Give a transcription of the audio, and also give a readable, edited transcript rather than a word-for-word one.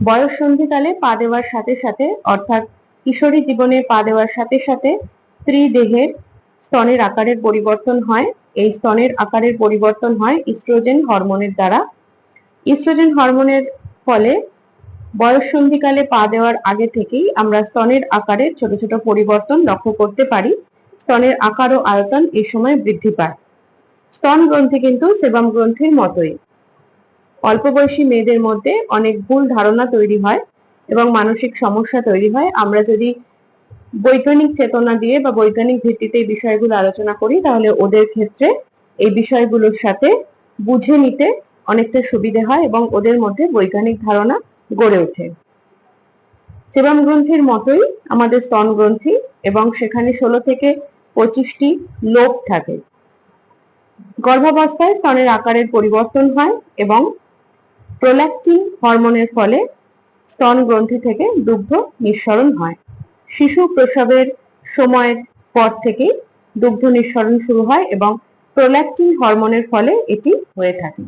বয়ঃসন্ধিকালে পা দেওয়ার সাথে সাথে অর্থাৎ কিশোরী জীবনে পা দেওয়ার সাথে সাথে স্ত্রী দেহের স্তনের আকারের পরিবর্তন হয়। এই স্তনের আকারের পরিবর্তন হয় ইস্ট্রোজেন হরমোনের দ্বারা। ইস্ট্রোজেন হরমোনের ফলে বয়ঃসন্ধিকালে পা দেওয়ার আগে থেকেই আমরা স্তনের আকারে ছোট ছোট পরিবর্তন লক্ষ্য করতে পারি। স্তনের আকার ও আয়তন এই সময় বৃদ্ধি পায়। স্তন গ্রন্থি কিন্তু সেবাম গ্রন্থির মতোই অল্প বয়সী মেয়েদের মধ্যে অনেক ভুল ধারণা তৈরি হয় এবং মানসিক সমস্যা তৈরি হয়। আমরা যদি বৈজ্ঞানিক চেতনা দিয়ে বা বৈজ্ঞানিক ভিত্তিতে এই বিষয়গুলো আলোচনা করি তাহলে ওদের ক্ষেত্রে এই বিষয়গুলোর সাথে বুঝে নিতে অনেকটা সুবিধে হয় এবং ওদের মধ্যে বৈজ্ঞানিক ধারণা গড়ে ওঠে। সেবাম গ্রন্থির মতোই আমাদের স্তন গ্রন্থি এবং সেখানে 16 থেকে 25টি লোব থাকে। গর্ভাবস্থায় স্তনের আকারের পরিবর্তন হয় এবং প্রোল্যাক্টিন হরমোনের ফলে স্তন গ্রন্থি থেকে দুগ্ধ নিঃসরণ হয়। শিশু প্রসবের সময়ের পর থেকেই দুগ্ধ নিঃসরণ শুরু হয় এবং প্রোল্যাক্টিন হরমোনের ফলে এটি হয়ে থাকে।